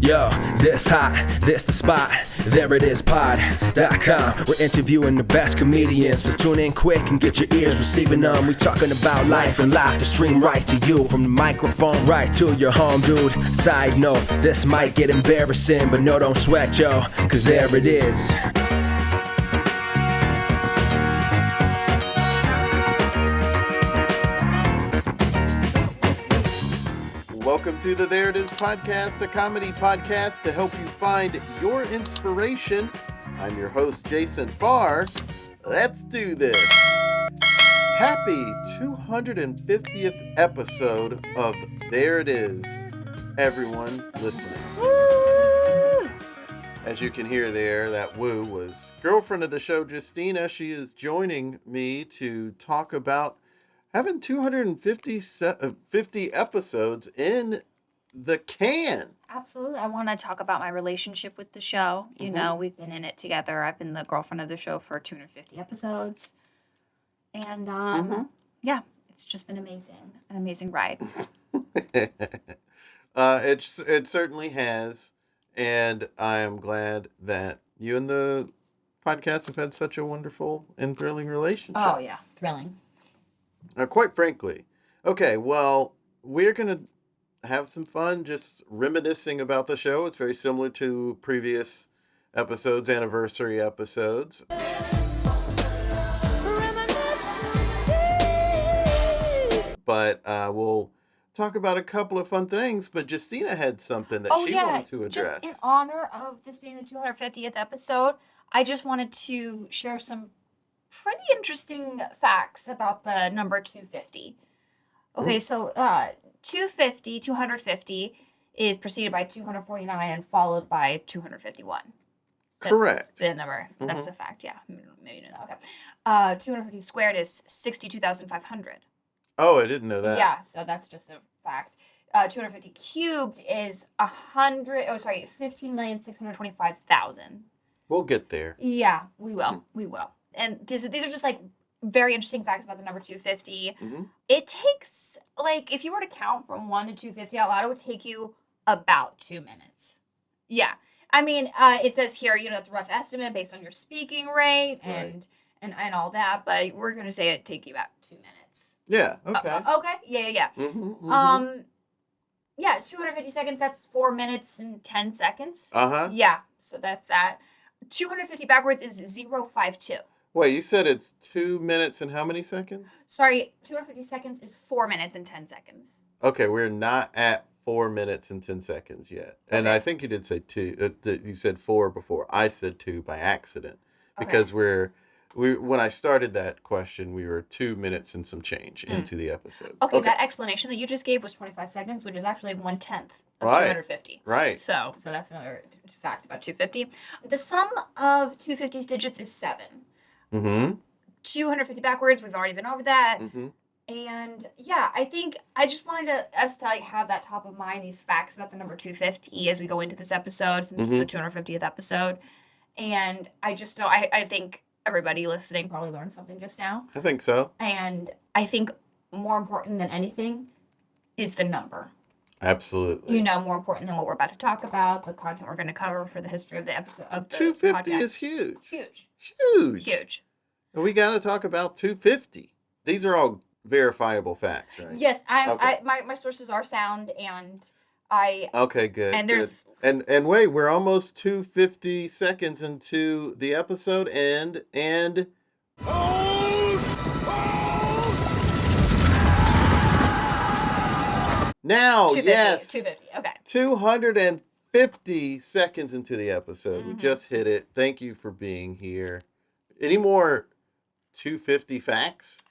Yo, this hot, this the spot, there it is pod.com. We're interviewing the best comedians, so tune in quick and get your ears receiving them. We talking about life and life to stream right to you, from the microphone right to your home, dude. Side note, this might get embarrassing, but no, don't sweat, yo, cause there it is. Welcome to the There It Is podcast, a comedy podcast to help you find your inspiration. I'm your host, Jason Farr. Let's do this. Happy 250th episode of There It Is, everyone listening. Woo! As you can hear there, that woo was girlfriend of the show, Justina. She is joining me to talk about having 250 episodes in the can. Absolutely. I want to talk about my relationship with the show. You know, we've been in it together. I've been the girlfriend of the show for 250 episodes. And, yeah, it's just been amazing. An amazing ride. It certainly has. And I am glad that you and the podcast have had such a wonderful and thrilling relationship. Oh, yeah. Thrilling. Quite frankly. Okay, well, we're going to have some fun just reminiscing about the show. It's very similar to previous episodes, anniversary episodes. But we'll talk about a couple of fun things. But Justina had something that she wanted to address. Just in honor of this being the 250th episode, I just wanted to share some pretty interesting facts about the number 250. Okay, so 250 is preceded by 249 and followed by 251. That's correct. The number. That's a fact, yeah. Maybe you know that. Okay. 250 squared is 62,500. Oh, I didn't know that. Yeah, so that's just a fact. 250 cubed is 15,625,000. We'll get there. Yeah, we will. We will. And these are just like very interesting facts about the number 250. It takes, like, if you were to count from 1 to 250 out loud, it would take you about 2 minutes. Yeah. I mean, it says here, you know, it's a rough estimate based on your speaking rate and all that, but we're going to say it'd take you about 2 minutes. Yeah, okay. Okay, yeah. Yeah, it's 250 seconds, that's 4 minutes and 10 seconds. Yeah, so that's that. 250 backwards is 052. Wait, you said it's 2 minutes and how many seconds? Sorry, 250 seconds is 4 minutes and 10 seconds. Okay, we're not at 4 minutes and 10 seconds yet. And I think you did say 2. You said 4 before. I said 2 by accident. Because when I started that question, we were 2 minutes and some change into the episode. Okay, that explanation that you just gave was 25 seconds, which is actually 1/10 of 250. Right. So that's another fact about 250. The sum of 250's digits is 7. 250 backwards, we've already been over that. And yeah, I think I just wanted us to like have that top of mind, these facts about the number 250 as we go into this episode, since it's the 250th episode. And I just know, I think everybody listening probably learned something just now. I think so. And I think more important than anything is the number. Absolutely. You know, more important than what we're about to talk about, the content we're going to cover for the history of the episode of the 250 podcast. is huge. Huge. And we got to talk about 250. These are all verifiable facts, right? Yes, my sources are sound, and I. Okay, good. And there's and wait, we're almost 250 seconds into the episode, and now, 250, yes, 250. Okay. 250 seconds into the episode. We just hit it. Thank you for being here. Any more 250 facts?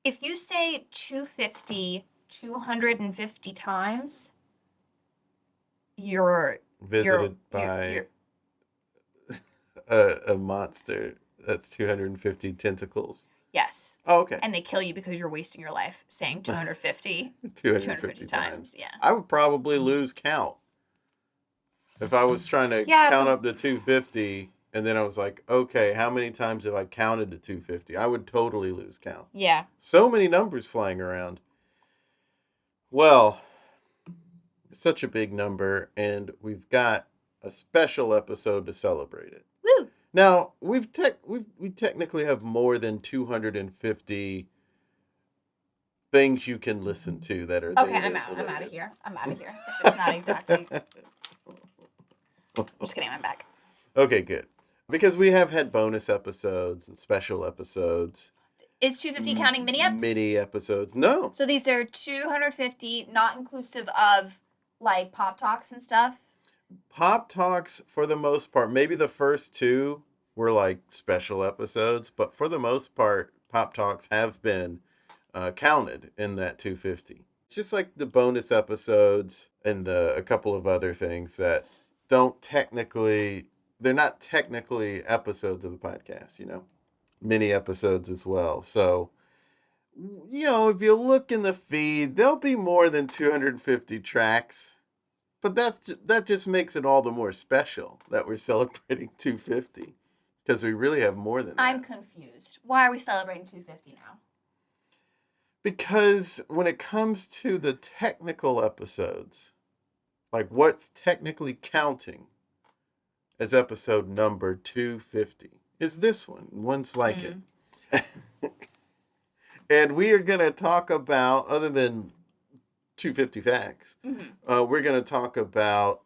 If you say 250 250 times, you're visited by a monster that's 250 tentacles. Yes. Oh, okay. And they kill you because you're wasting your life saying 250 250 times. Yeah. I would probably lose count if I was trying to count up to 250 and then I was like, okay, how many times have I counted to 250? I would totally lose count. Yeah. So many numbers flying around. Well, such a big number, and we've got a special episode to celebrate it. Woo! Now, we technically have more than 250 things you can listen to that are Okay, There It I'm Is out. I'm related. out of here. I'm out of here. If it's not exactly. I'm just kidding. I'm back. Okay, good. Because we have had bonus episodes and special episodes. Is 250 counting mini eps? Mini episodes. No. So these are 250, not inclusive of like pop talks and stuff. Pop Talks, for the most part, maybe the first two were like special episodes, but for the most part, Pop Talks have been counted in that 250. It's just like the bonus episodes and a couple of other things that they're not technically episodes of the podcast, mini episodes as well. So, if you look in the feed, there'll be more than 250 tracks. But that just makes it all the more special that we're celebrating 250, because we really have more than that. I'm confused. Why are we celebrating 250 now? Because when it comes to the technical episodes, like what's technically counting as episode number 250 is this one. One's like it. And we are going to talk about, other than 250 facts, we're going to talk about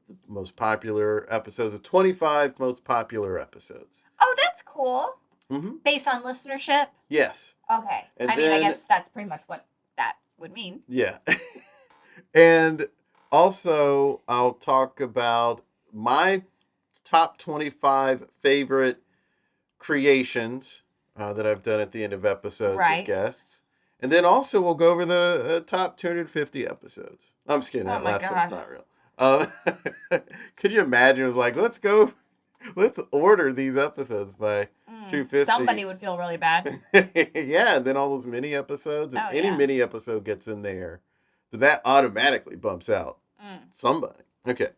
the most popular episodes, the 25 most popular episodes. Oh, that's cool. Mm-hmm. Based on listenership? Yes. Okay. And I guess that's pretty much what that would mean. Yeah. And also, I'll talk about my top 25 favorite creations that I've done at the end of episodes with guests. And then also we'll go over the top 250 episodes. I'm just kidding. That last one's not real. Could you imagine? It was like, let's order these episodes by 250. Somebody would feel really bad. Yeah, and then all those mini episodes. If any mini episode gets in there, that automatically bumps out somebody. Okay.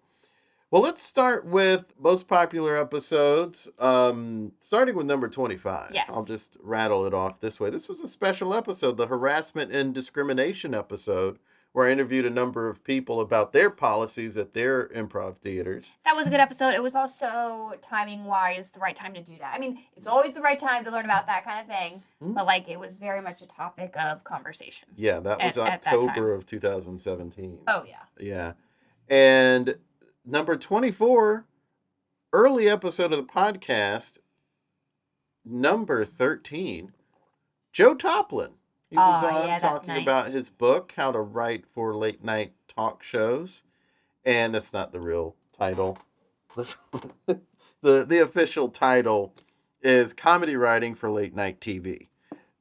Well, let's start with most popular episodes, starting with number 25. Yes. I'll just rattle it off this way. This was a special episode, the harassment and discrimination episode, where I interviewed a number of people about their policies at their improv theaters. That was a good episode. It was also timing-wise the right time to do that. I mean, it's always the right time to learn about that kind of thing, but it was very much a topic of conversation. Yeah, that was October of 2017. Oh, yeah. Yeah. And number 24, early episode of the podcast, number 13, Joe Toplin. He was on talking about his book, How to Write for Late Night Talk Shows. And that's not the real title. The official title is Comedy Writing for Late Night TV.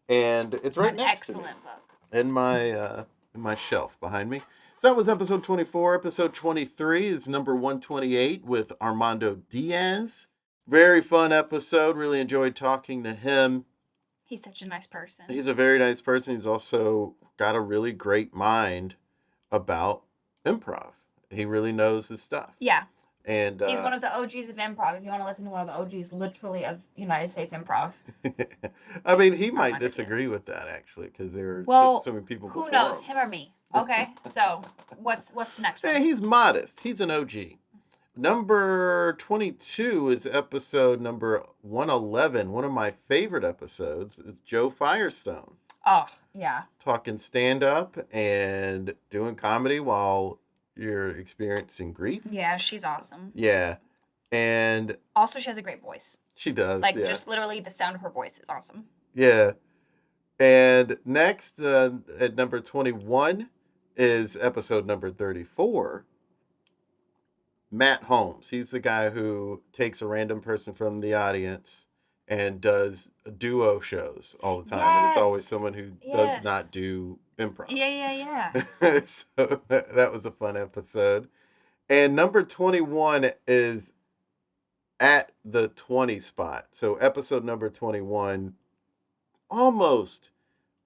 And it's right next to me. Excellent book. In my shelf behind me. So that was episode 24. Episode 23 is number 128 with Armando Diaz. Very fun episode. Really enjoyed talking to him. He's such a nice person. He's a very nice person. He's also got a really great mind about improv. He really knows his stuff. Yeah. And he's one of the OGs of improv. If you want to listen to one of the OGs, literally, of United States improv. I mean, he might disagree with that, actually, because there are so many people before who knows, him or me? Okay, so what's the next one? Yeah, he's modest. He's an OG. Number 22 is episode number 111. One of my favorite episodes is Joe Firestone. Oh, yeah. Talking stand-up and doing comedy while you're experiencing grief. Yeah, she's awesome. Yeah. And also, she has a great voice. She does, just literally the sound of her voice is awesome. Yeah. And next, at number 21 is episode number 34. Matt Holmes. He's the guy who takes a random person from the audience and does duo shows all the time. Yes. And it's always someone who does not do improv. Yeah. So that was a fun episode. And number 21 is at the 20 spot. So episode number 21 almost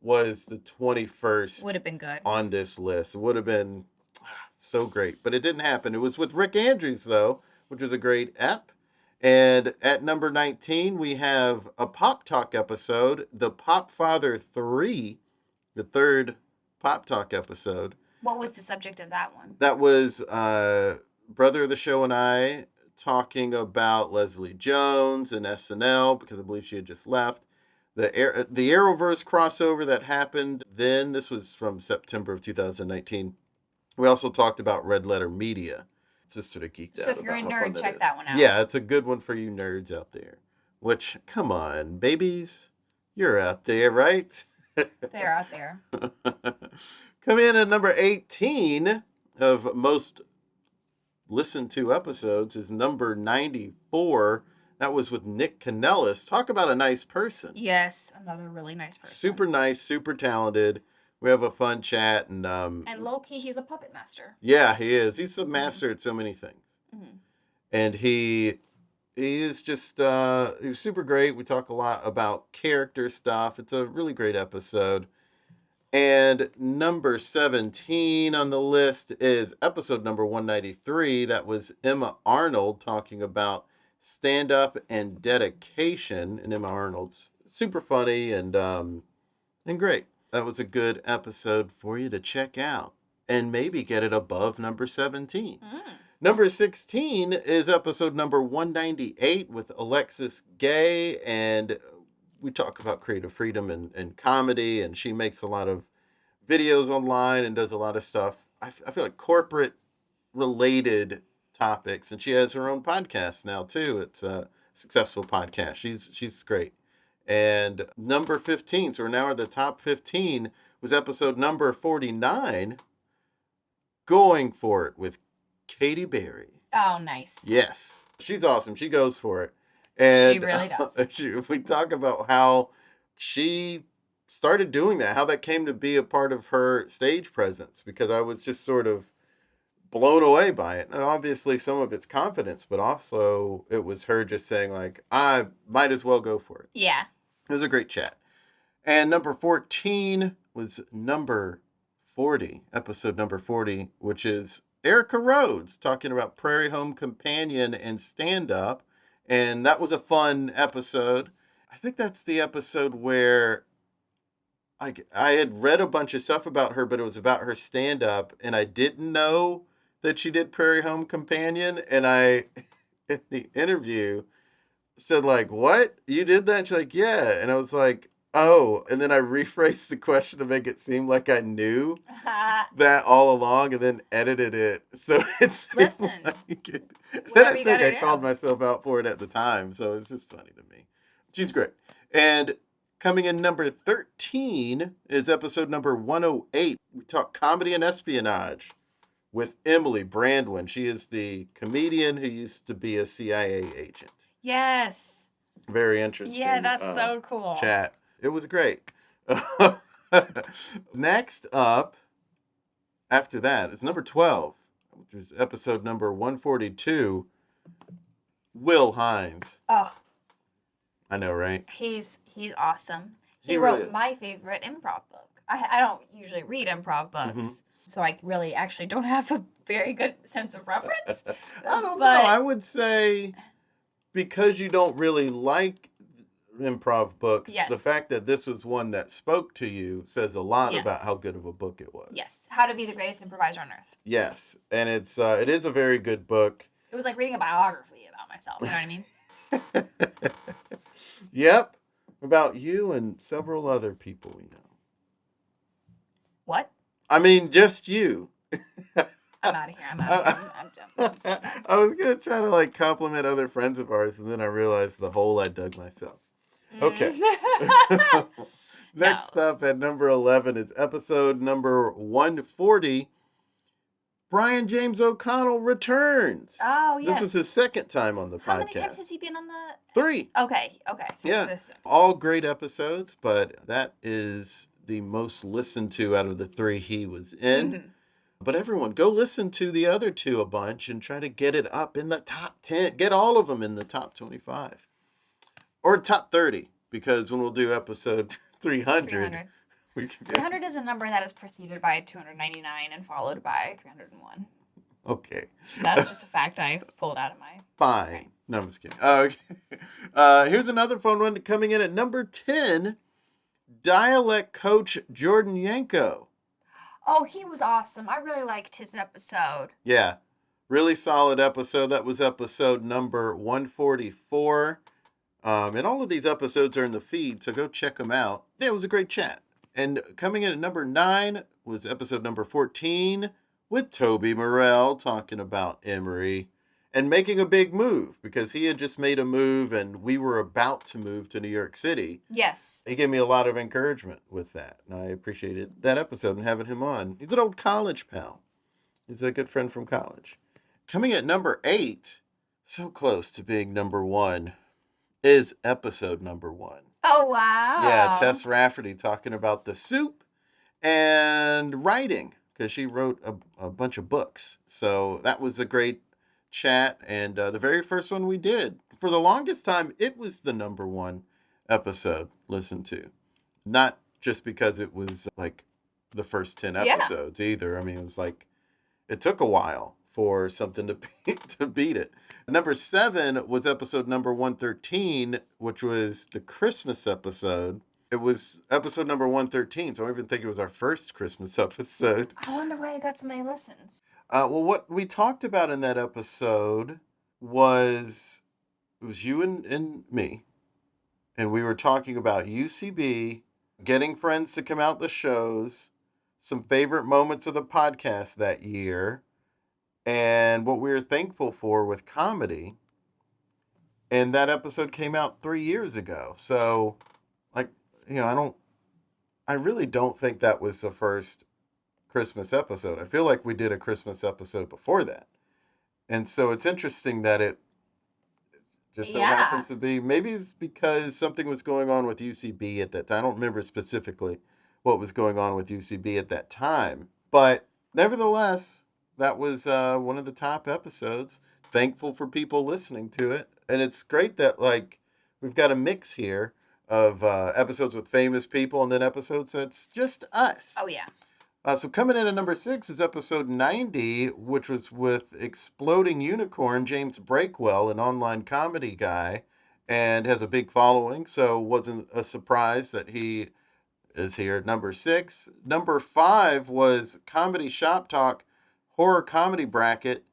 was the 21st. Would have been good. On this list. It would have been so great, but it didn't happen. It was with Rick Andrews, though, which was a great ep. And at number 19, we have a Pop Talk episode, the Pop Father 3, the third Pop Talk episode. What was the subject of that one? That was brother of the show and I talking about Leslie Jones and SNL because I believe she had just left. The Arrowverse crossover that happened then. This was from September of 2019. We also talked about Red Letter Media. Just sort of geeked out. So if you're a nerd, check that one out. Yeah, it's a good one for you nerds out there. Which, come on, babies, you're out there, right? They're out there. Come in at number 18 of most listened to episodes is number 94. That was with Nick Kanellis. Talk about a nice person. Yes, another really nice person. Super nice, super talented. We have a fun chat. And low-key, he's a puppet master. Yeah, he is. He's a master at so many things. Mm-hmm. And he is just he's super great. We talk a lot about character stuff. It's a really great episode. And number 17 on the list is episode number 193. That was Emma Arnold talking about stand-up and dedication. And Emma Arnold's super funny and great. That was a good episode for you to check out and maybe get it above number 17. Number 16 is episode number 198 with Alexis Gay, and we talk about creative freedom and comedy, and she makes a lot of videos online and does a lot of stuff. I feel like corporate related topics, and she has her own podcast now too. It's a successful podcast. She's great. And number 15, so we're now at the top 15, was episode number 49, Going For It with Katie Berry. Oh, nice. Yes. She's awesome. She goes for it. And she really does. We talk about how she started doing that, how that came to be a part of her stage presence, because I was just sort of blown away by it. And obviously some of it's confidence, but also it was her just saying like, I might as well go for it. Yeah. It was a great chat. And number 14 was number 40, episode number 40, which is Erica Rhodes talking about Prairie Home Companion and stand-up. And that was a fun episode. I think that's the episode where I had read a bunch of stuff about her, but it was about her stand-up, and I didn't know that she did Prairie Home Companion. And I, in the interview, said like, what? You did that? And she's like, yeah. And I was like, oh. And then I rephrased the question to make it seem like I knew that all along, and then edited it. So it's listen. Like I think I called myself out for it at the time. So it's just funny to me. She's great. And coming in number 13 is episode number 108. We talk comedy and espionage with Emily Brandwin. She is the comedian who used to be a CIA agent. Yes. Very interesting. Yeah, that's so cool. Chat. It was great. Next up, after that, is number 12, which is episode number 142, Will Hines. Oh. I know, right? He's awesome. He really wrote is. my favorite improv book. I don't usually read improv books, so I really actually don't have a very good sense of reference. I don't know. I would say because you don't really like improv books, yes. The fact that this was one that spoke to you says a lot yes. about how good of a book it was. Yes. How to Be the Greatest Improviser on Earth. Yes. And it is a very good book. It was like reading a biography about myself. You know what I mean? Yep. About you and several other people we know. What? I mean, just you. I'm out of here. I'm out of here. I'm so bad. I was going to try to like compliment other friends of ours, and then I realized the hole I dug myself. Okay. Next up at number 11 is episode number 140. Brian James O'Connell returns. Oh, yes. This was his second time on the podcast. How many times has he been on the... 3. Okay. So yeah. All great episodes, but that is the most listened to out of the 3 he was in. Mm-hmm. But everyone, go listen to the other 2 a bunch and try to get it up in the top 10. Get all of them in the top 25. Or top 30, because when we'll do episode 300 we can 300 is a number that is preceded by 299 and followed by 301. Okay. That's just a fact I pulled out of my... Fine. Okay. No, I'm just kidding. Okay. Here's another fun one coming in at number 10. Dialect coach Jordan Yanko. Oh, he was awesome. I really liked his episode. Yeah, really solid episode. That was episode number 144. And all of these episodes are in the feed, so go check them out. Yeah, it was a great chat. And coming in at number 9 was episode number 14 with Toby Morrell talking about Emory and making a big move because he had just made a move and we were about to move to New York City. Yes. He gave me a lot of encouragement with that, and I appreciated that episode and having him on. He's an old college pal. He's a good friend from college. Coming at number 8, so close to being number 1, is episode number 1. Oh, wow. Yeah, Tess Rafferty talking about the soup and writing because she wrote a bunch of books. So that was a great chat. And the very first one we did, for the longest time, it was the number 1 episode listened to. Not just because it was like the first 10 episodes either. I mean, it was like, it took a while for something to beat it. Number 7 was episode number 113, which was the Christmas episode. It was episode number 113, so I even think it was our first Christmas episode. I wonder why it got so many listens. Well, what we talked about in that episode was you and me, and we were talking about UCB, getting friends to come out the shows, some favorite moments of the podcast that year, and what we were thankful for with comedy. And that episode came out 3 years ago. So, like, I really don't think that was the first Christmas episode. I feel like we did a Christmas episode before that. And so it's interesting that it just so happens to be, maybe it's because something was going on with UCB at that time. I don't remember specifically what was going on with UCB at that time. But nevertheless, that was one of the top episodes. Thankful for people listening to it. And it's great that, like, we've got a mix here of episodes with famous people and then episodes that's just us. Oh, yeah. So coming in at number 6 is episode 90, which was with Exploding Unicorn, James Breakwell, an online comedy guy, and has a big following. So wasn't a surprise that he is here at number 6. Number 5 was Comedy Shop Talk, Horror Comedy Bracket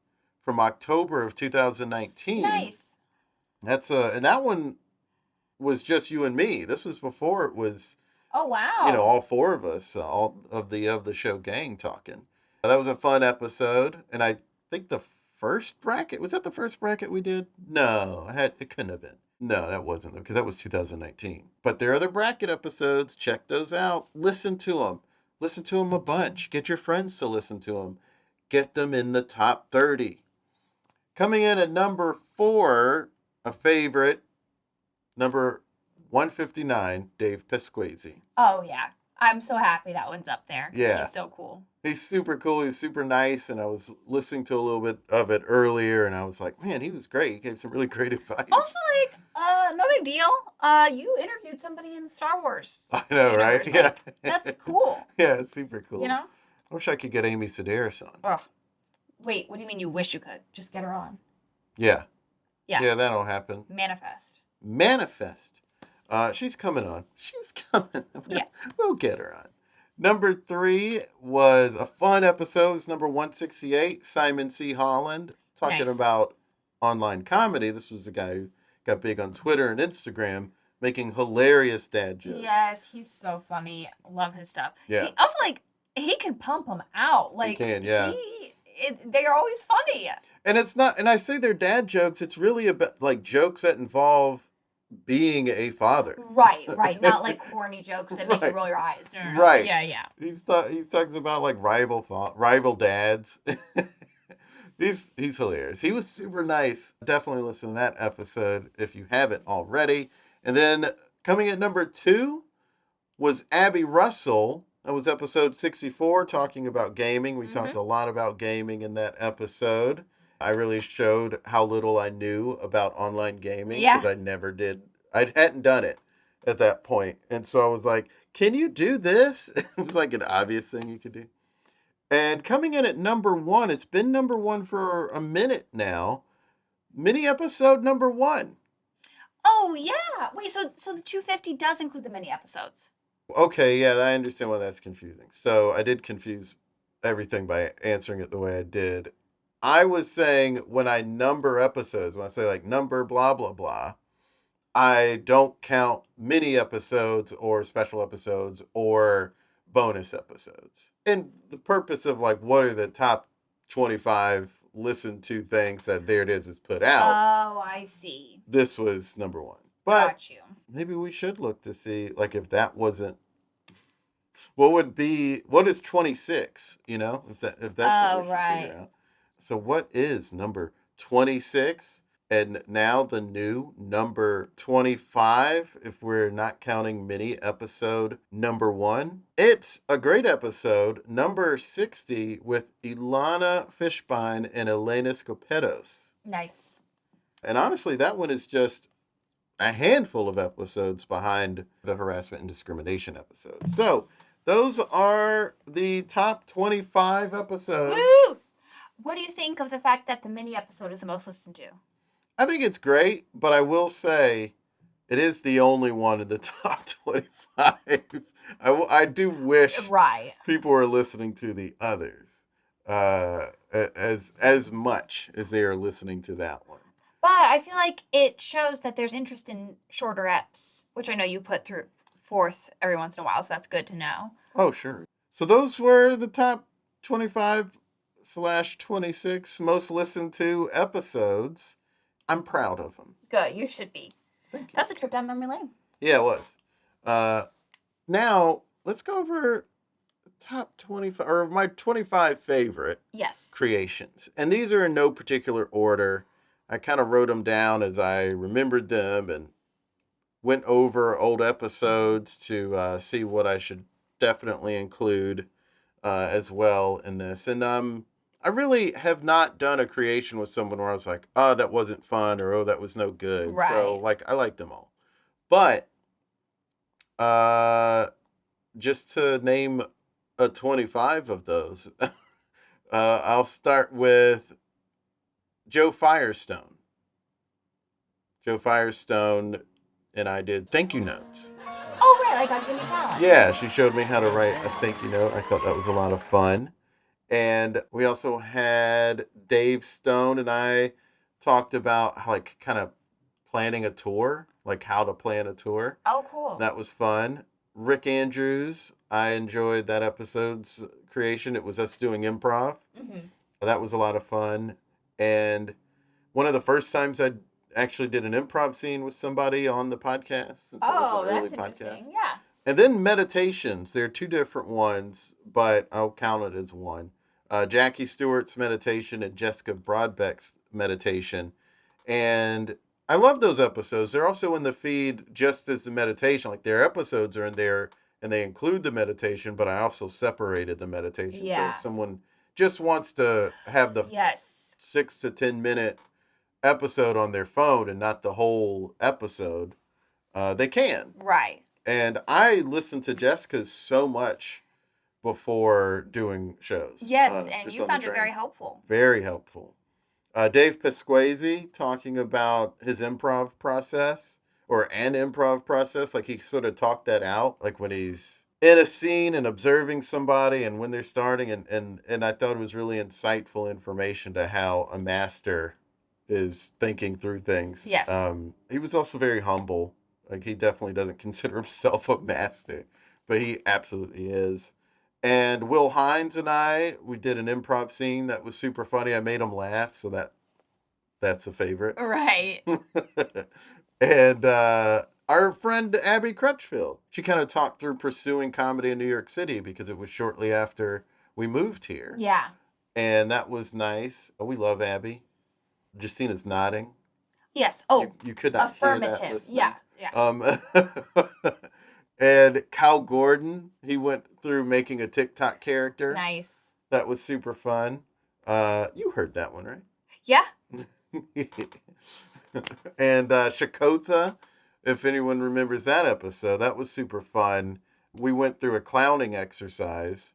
from October of 2019. Nice. That's and that one was just you and me. This was before it was, oh, wow, all 4 of us, all of the show gang talking. That was a fun episode, and I think the first bracket, was that the first bracket we did? No, it couldn't have been. No, that wasn't, because that was 2019. But there are other bracket episodes. Check those out. Listen to them. Listen to them a bunch. Get your friends to listen to them. Get them in the top 30. Coming in at number 4, a favorite, number 159, Dave Pasquazi. Oh, yeah. I'm so happy that one's up there. Yeah. He's so cool. He's super cool. He's super nice. And I was listening to a little bit of it earlier, and I was like, man, he was great. He gave some really great advice. Also, no big deal. You interviewed somebody in the Star Wars. I know, right? Yeah. That's cool. Yeah, it's super cool. You know? I wish I could get Amy Sedaris on. Oh. Wait, what do you mean you wish you could? Just get her on. Yeah. Yeah. Yeah, that'll happen. Manifest. She's coming on. She's coming. Yeah. We'll get her on. Number 3 was a fun episode. It's number 168, Simon C. Holland, talking about online comedy. This was the guy who got big on Twitter and Instagram, making hilarious dad jokes. Yes, he's so funny. Love his stuff. Yeah. He also, he can pump them out. He can, yeah. They are always funny. And it's not, and I say they're dad jokes, it's really about, like, jokes that involve being a father. Right. Not like corny jokes that make you roll your eyes. No. Right. Yeah. He talks about, like, rival dads. He's hilarious. He was super nice. Definitely listen to that episode if you haven't already. And then coming at number 2 was Abby Russell. That was episode 64, talking about gaming. We talked a lot about gaming in that episode. I really showed how little I knew about online gaming because I never did. I hadn't done it at that point. And so I was like, can you do this? It was like an obvious thing you could do. And coming in at number 1, it's been number 1 for a minute now. Mini episode number 1. Oh, yeah. Wait, so the 250 does include the mini episodes? Okay, yeah, I understand why that's confusing. So I did confuse everything by answering it the way I did. I was saying when I number episodes, when I say like number blah, blah, blah, I don't count mini episodes or special episodes or bonus episodes. And the purpose of like, what are the top 25 listened to things that There It Is put out? Oh, I see. This was number one. But Got you. maybe we should look to see like if that wasn't what is 26, you know, if that's what we should figure out. So what is number 26? And now the new number 25, if we're not counting mini episode number 1. It's a great episode, number 60, with Ilana Fishbein and Elena Skopetos. Nice. And honestly, that one is just a handful of episodes behind the harassment and discrimination episode. So those are the top 25 episodes. Woo! What do you think of the fact that the mini episode is the most listened to? I think it's great, but I will say it is the only one in the top 25. I do wish people were listening to the others as much as they are listening to that one. But I feel like it shows that there's interest in shorter eps, which I know you put forth every once in a while, so that's good to know. Oh, sure. So those were the top 25/26 most listened to episodes. I'm proud of them. Good, you should be. Thank you. That's a trip down memory lane. Yeah, it was. Now, let's go over the top 25, or my 25 favorite creations. And these are in no particular order. I kind of wrote them down as I remembered them and went over old episodes to see what I should definitely include as well in this. And I really have not done a creation with someone where I was like, oh, that wasn't fun, or oh, that was no good. Right. So, like, I like them all. But just to name 25 of those, I'll start with Joe Firestone. Joe Firestone and I did thank you notes. Oh, right, like on Jimmy Fallon. Yeah, she showed me how to write a thank you note. I thought that was a lot of fun. And we also had Dave Stone and I talked about like kind of planning a tour, like how to plan a tour. Oh, cool. That was fun. Rick Andrews, I enjoyed that episode's creation. It was us doing improv. Mm-hmm. That was a lot of fun. And one of the first times I actually did an improv scene with somebody on the podcast. Oh, that's interesting. Yeah. And then meditations. There are two different ones, but I'll count it as one. Jackie Stewart's meditation and Jessica Broadbeck's meditation. And I love those episodes. They're also in the feed just as the meditation. Like their episodes are in there and they include the meditation, but I also separated the meditation. Yeah. So if someone just wants to have the 6 to 10 minute episode on their phone and not the whole episode, they can. Right. And I listen to Jessica's so much before doing shows. Yes, and you found it very helpful. Very helpful. Dave Pasquazi talking about his improv process, or an improv process. Like he sort of talked that out, like when he's in a scene and observing somebody and when they're starting. And I thought it was really insightful information to how a master is thinking through things. Yes. He was also very humble. Like he definitely doesn't consider himself a master, but he absolutely is. And Will Hines and we did an improv scene that was super funny. I made him laugh, so that's a favorite. Right. And our friend Abby Crutchfield, she kind of talked through pursuing comedy in New York City because it was shortly after we moved here. Yeah. And that was nice. We love Abby. Justina's nodding. Yes. Oh, you could not affirmative. Hear that Yeah. And Kyle Gordon, he went through making a TikTok character. Nice. That was super fun. You heard that one, right? Yeah. And Shakotha, if anyone remembers that episode, that was super fun. We went through a clowning exercise.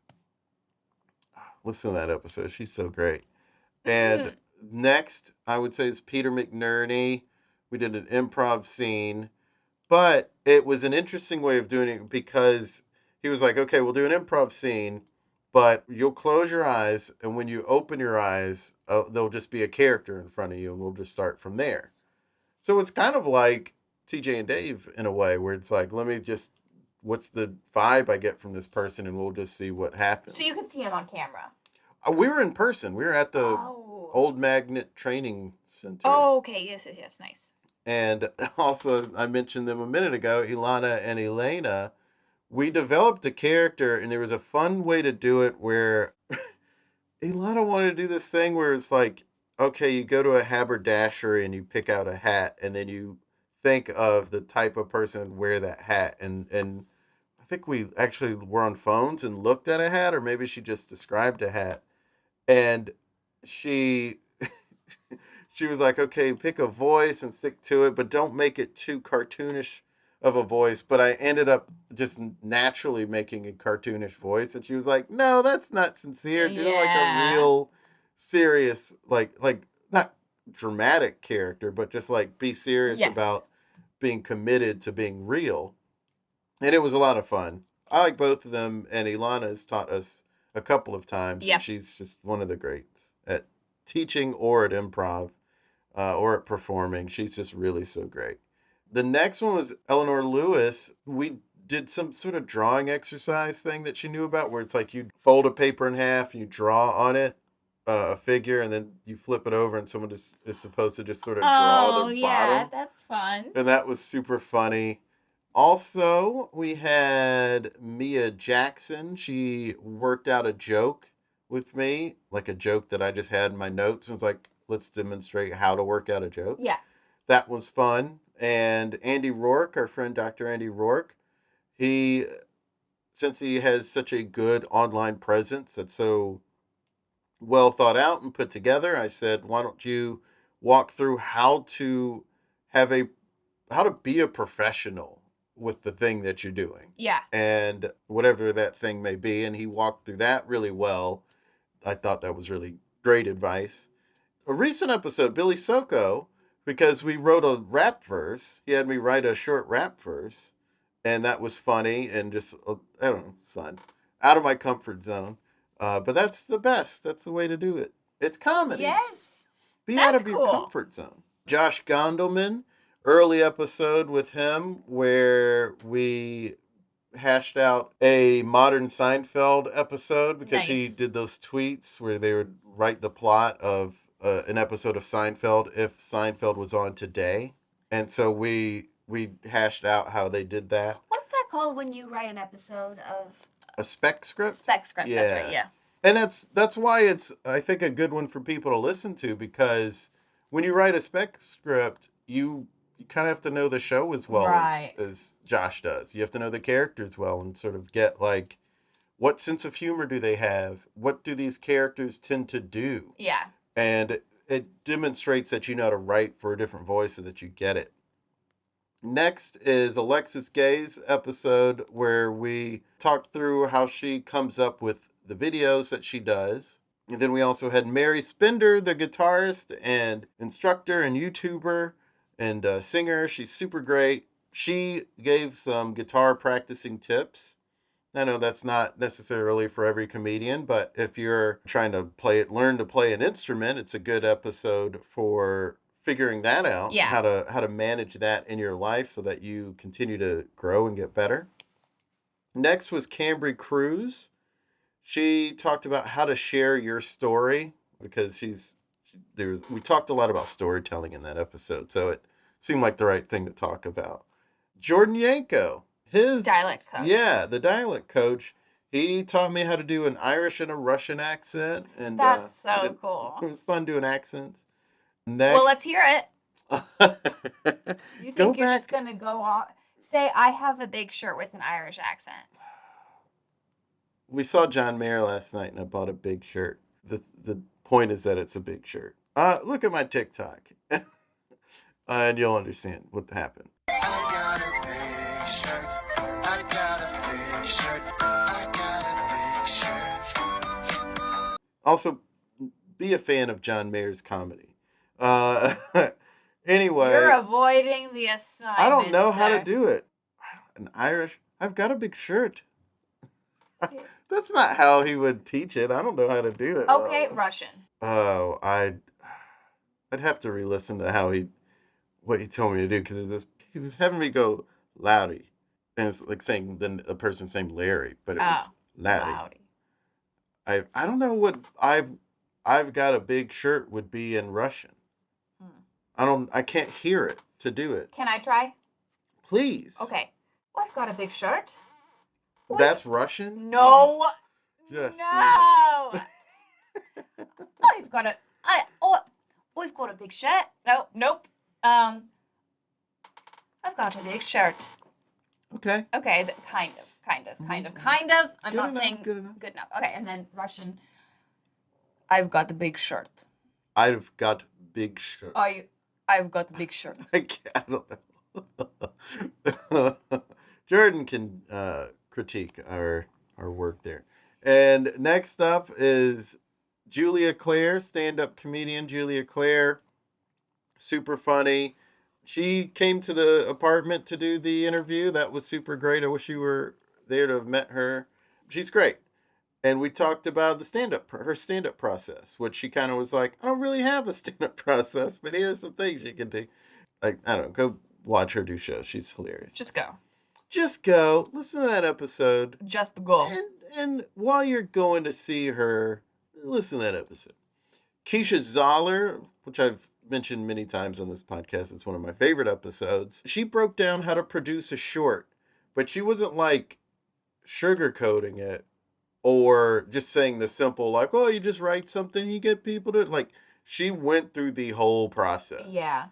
Listen to that episode. She's so great. And next, I would say, is Peter McNerney. We did an improv scene. But it was an interesting way of doing it because he was like, okay, we'll do an improv scene. But you'll close your eyes, and when you open your eyes, there'll just be a character in front of you, and we'll just start from there. So it's kind of like TJ and Dave in a way, where it's like, what's the vibe I get from this person, and we'll just see what happens. So you could see him on camera. We were in person. We were at the Old Magnet Training Center. Oh, okay. Yes. Nice. And also, I mentioned them a minute ago, Ilana and Elena. We developed a character, and there was a fun way to do it where Ilana wanted to do this thing where it's like, okay, you go to a haberdashery and you pick out a hat, and then you think of the type of person who would wear that hat. And I think we actually were on phones and looked at a hat, or maybe she just described a hat. And she was like, okay, pick a voice and stick to it, but don't make it too cartoonish of a voice. But I ended up just naturally making a cartoonish voice, and she was like, no, that's not sincere. Do like a real serious, like not dramatic character, but just like be serious about being committed to being real. And it was a lot of fun. I like both of them, and Ilana has taught us a couple of times. Yeah. And she's just one of the greats at teaching or at improv or at performing. She's just really so great. The next one was Eleanor Lewis. We did some sort of drawing exercise thing that she knew about, where it's like you fold a paper in half and you draw on it a figure, and then you flip it over, and someone is supposed to just sort of draw the bottom. That's fun. And that was super funny. Also, we had Mia Jackson. She worked out a joke with me, like a joke that I just had in my notes. And was like, let's demonstrate how to work out a joke. Yeah. That was fun. And Andy Rourke, our friend Dr. Andy Rourke, since he has such a good online presence that's so well thought out and put together, I said, why don't you walk through how to be a professional with the thing that you're doing. Yeah. And whatever that thing may be. And he walked through that really well. I thought that was really great advice. A recent episode, Billy Socco, because we wrote a rap verse. He had me write a short rap verse. And that was funny and just, I don't know, fun. Out of my comfort zone. But that's the best. That's the way to do it. It's comedy. Yes. Be out of your comfort zone. Josh Gondelman. Early episode with him where we hashed out a modern Seinfeld episode because he did those tweets where they would write the plot of an episode of Seinfeld if Seinfeld was on today. And so we hashed out how they did that. What's that called when you write an episode of... A spec script? Spec script, yeah. That's right, yeah. And that's why it's, I think, a good one for people to listen to, because when you write a spec script, you kind of have to know the show as well as Josh does. You have to know the characters well and sort of get, like, what sense of humor do they have? What do these characters tend to do? Yeah. And it demonstrates that you know how to write for a different voice so that you get it. Next is Alexis Gay's episode where we talked through how she comes up with the videos that she does. And then we also had Mary Spender, the guitarist and instructor and YouTuber and singer. She's super great. She gave some guitar practicing tips. I know that's not necessarily for every comedian, but if you're trying to learn to play an instrument, it's a good episode for figuring that out. Yeah. How to manage that in your life so that you continue to grow and get better. Next was Cambry Cruz. She talked about how to share your story because we talked a lot about storytelling in that episode, so it seemed like the right thing to talk about. Jordan Yanko, his dialect coach. Yeah, the dialect coach. He taught me how to do an Irish and a Russian accent, and that's so cool. It was fun doing accents. Next, well, let's hear it. You think you're just gonna go on? Say, I have a big shirt with an Irish accent. We saw John Mayer last night, and I bought a big shirt. The point is that it's a big shirt. Look at my TikTok, and you'll understand what happened. I got a big shirt. I got a big shirt. I got a big shirt. Also, be a fan of John Mayer's comedy. Anyway, you're avoiding the assignment. I don't know how to do it. I've got a big shirt. That's not how he would teach it. I don't know how to do it. Okay, Russian. Oh, I'd have to re-listen to what he told me to do because he was having me go loudy, and it's like saying then a person's name Larry, but it was loudy. I don't know what I've got a big shirt would be in Russian. I can't hear it to do it. Can I try? Please. Okay. I've got a big shirt. That's Russian? No. Just No. I've got a big shirt. No, nope. I've got a big shirt. Okay. Okay, kind of. I'm not saying good enough. Okay, and then Russian. I've got a big shirt. I've got big shirt. I've got a big shirt. I don't know. Jordan can critique our work there. And next up is Julia Claire, stand-up comedian Julia Claire. Super funny. She came to the apartment to do the interview. That was super great. I wish you were there to have met her. She's great. And we talked about her stand-up process, which she kind of was like, I don't really have a stand-up process, but here's some things you can do. Like, I don't know, go watch her do shows. She's hilarious. Just go. Just go. Listen to that episode. Just go. And while you're going to see her, listen to that episode. Keisha Zoller, which I've mentioned many times on this podcast, it's one of my favorite episodes. She broke down how to produce a short, but she wasn't like sugarcoating it or just saying the simple, like, oh, you just write something, you get people to, like, she went through the whole process. Yeah.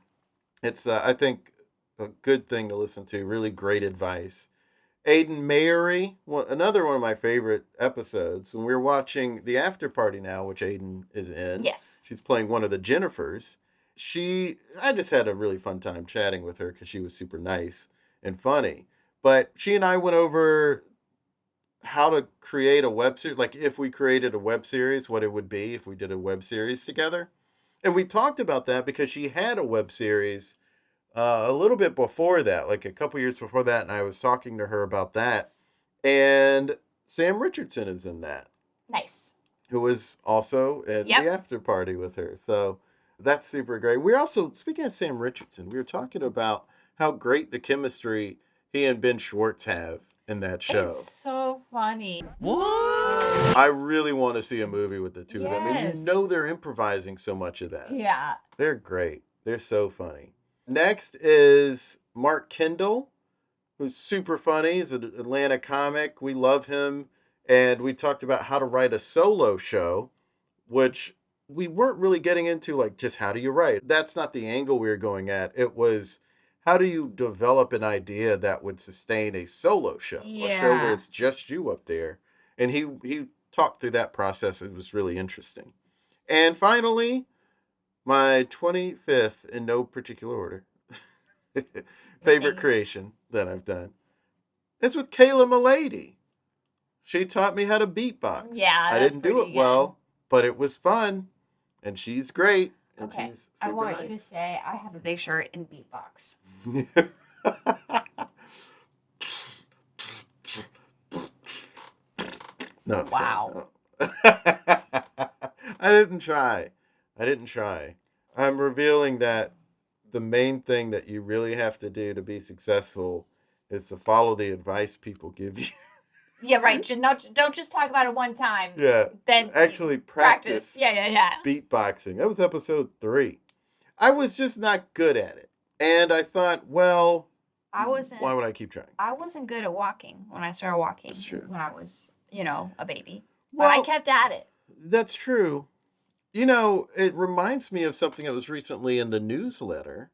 It's, I think, a good thing to listen to. Really great advice. Aiden Mary, another one of my favorite episodes. When we're watching the after party now, which Aiden is in. Yes. She's playing one of the Jennifers. I just had a really fun time chatting with her because she was super nice and funny. But she and I went over how to create a web series. Like if we created a web series, what it would be if we did a web series together. And we talked about that because she had a web series a little bit before that, like a couple years before that, and I was talking to her about that. And Sam Richardson is in that. Nice. Who was also at the after party with her. So that's super great. We're also, speaking of Sam Richardson, we were talking about how great the chemistry he and Ben Schwartz have in that show. It's so funny. What? I really want to see a movie with the two of them. And you know they're improvising so much of that. Yeah. They're great. They're so funny. Next is Mark Kendall, who's super funny. He's an Atlanta comic. We love him. And we talked about how to write a solo show, which we weren't really getting into, like, just how do you write? That's not the angle we were going at. It was, how do you develop an idea that would sustain a solo show? Yeah. A show where it's just you up there. And he talked through that process. It was really interesting. And finally, my 25th, in no particular order, favorite creation that I've done is with Kayla Milady. She taught me how to beatbox. Yeah, I didn't do it well, but it was fun, and she's great. And okay, she's I want nice. you to say I have a big shirt in beatbox. No. Wow. I didn't try. I'm revealing that the main thing that you really have to do to be successful is to follow the advice people give you. Yeah, right. Don't just talk about it one time. Yeah. Then actually practice. Yeah. Beatboxing. That was episode 3. I was just not good at it. And I thought, well, why would I keep trying? I wasn't good at walking when I started walking. That's true. When I was, a baby. Well, but I kept at it. That's true. It reminds me of something that was recently in the newsletter.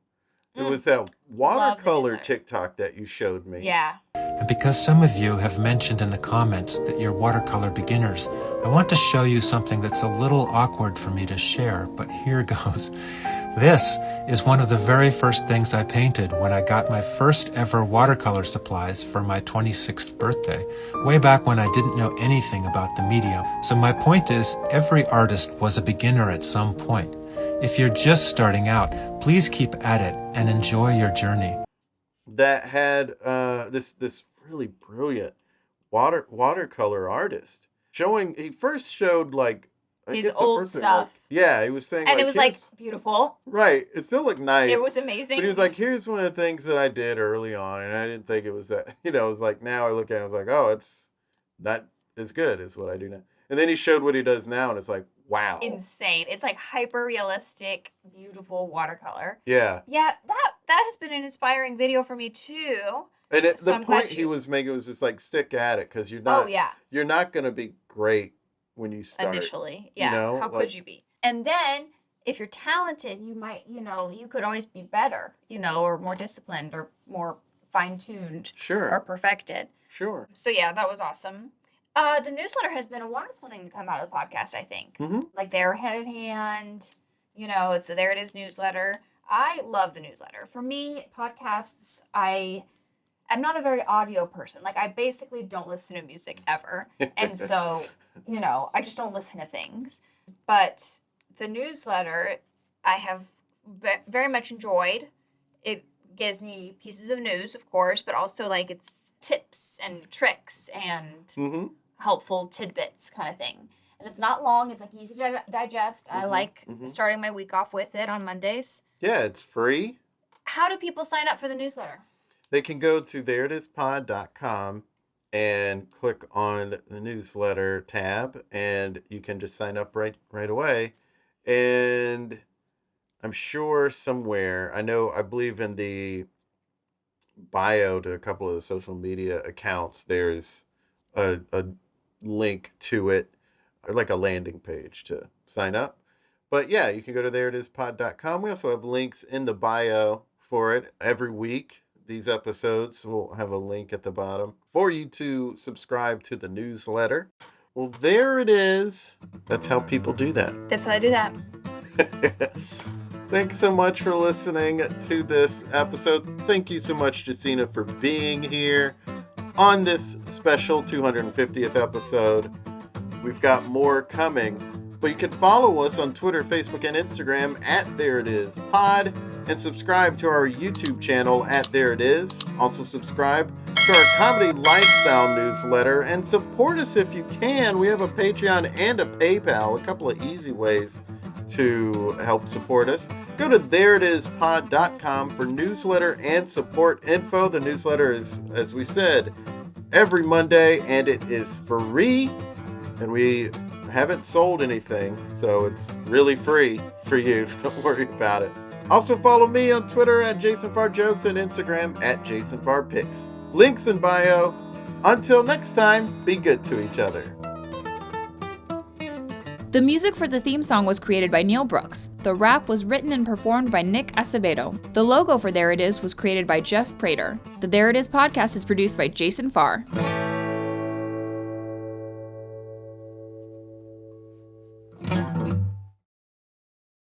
It was that watercolor TikTok that you showed me. Yeah. And because some of you have mentioned in the comments that you're watercolor beginners, I want to show you something that's a little awkward for me to share, but here goes. This is one of the very first things I painted when I got my first ever watercolor supplies for my 26th birthday, way back when I didn't know anything about the medium. So my point is, every artist was a beginner at some point. If you're just starting out, please keep at it and enjoy your journey. That had this really brilliant watercolor artist. He first showed like his old stuff. Yeah, he was saying, and it was like beautiful. Right, it still looked nice. It was amazing. But he was like, here's one of the things that I did early on, and I didn't think it was that. It was like, now I look at it, I was like, oh, it's not as good as what I do now. And then he showed what he does now, and it's like, wow, insane. It's like hyper realistic, beautiful watercolor. Yeah. Yeah, that has been an inspiring video for me too. And the point he was making was just like, stick at it, because you're not going to be great when you start. Initially, yeah. How could you be? And then if you're talented, you might, you could always be better, or more disciplined or more fine-tuned. Sure. Or perfected. Sure. So yeah, that was awesome. The newsletter has been a wonderful thing to come out of the podcast, I think. Mm-hmm. Like they're hand in hand, it's the There It Is newsletter. I love the newsletter. For me, podcasts, I'm not a very audio person. Like I basically don't listen to music ever. And so, I just don't listen to things. But the newsletter, I have very much enjoyed. It gives me pieces of news, of course, but also like it's tips and tricks and helpful tidbits kind of thing. And it's not long. It's like easy to digest. I like starting my week off with it on Mondays. Yeah, it's free. How do people sign up for the newsletter? They can go to thereitispod.com and click on the newsletter tab, and you can just sign up right away. And I'm sure somewhere, I believe in the bio to a couple of the social media accounts, there's a link to it, or like a landing page to sign up. But yeah, you can go to thereitispod.com. We also have links in the bio for it every week. These episodes will have a link at the bottom for you to subscribe to the newsletter. Well, there it is. That's how people do that. That's how I do that. Thanks so much for listening to this episode. Thank you so much, Justina, for being here on this special 250th episode. We've got more coming, but you can follow us on Twitter, Facebook, and Instagram at ThereItIsPod, and subscribe to our YouTube channel at There It Is. Also subscribe to our comedy lifestyle newsletter and support us if you can. We have a Patreon and a PayPal, a couple of easy ways to help support us. Go to thereitispod.com for newsletter and support info. The newsletter is, as we said, every Monday, and it is free. And we haven't sold anything, so it's really free for you. Don't worry about it. Also follow me on Twitter at JasonFarJokes and Instagram at JasonFarPics. Links in bio. Until next time, be good to each other. The music for the theme song was created by Neil Brooks. The rap was written and performed by Nick Acevedo. The logo for There It Is was created by Jeff Prater. The There It Is podcast is produced by Jason Farr.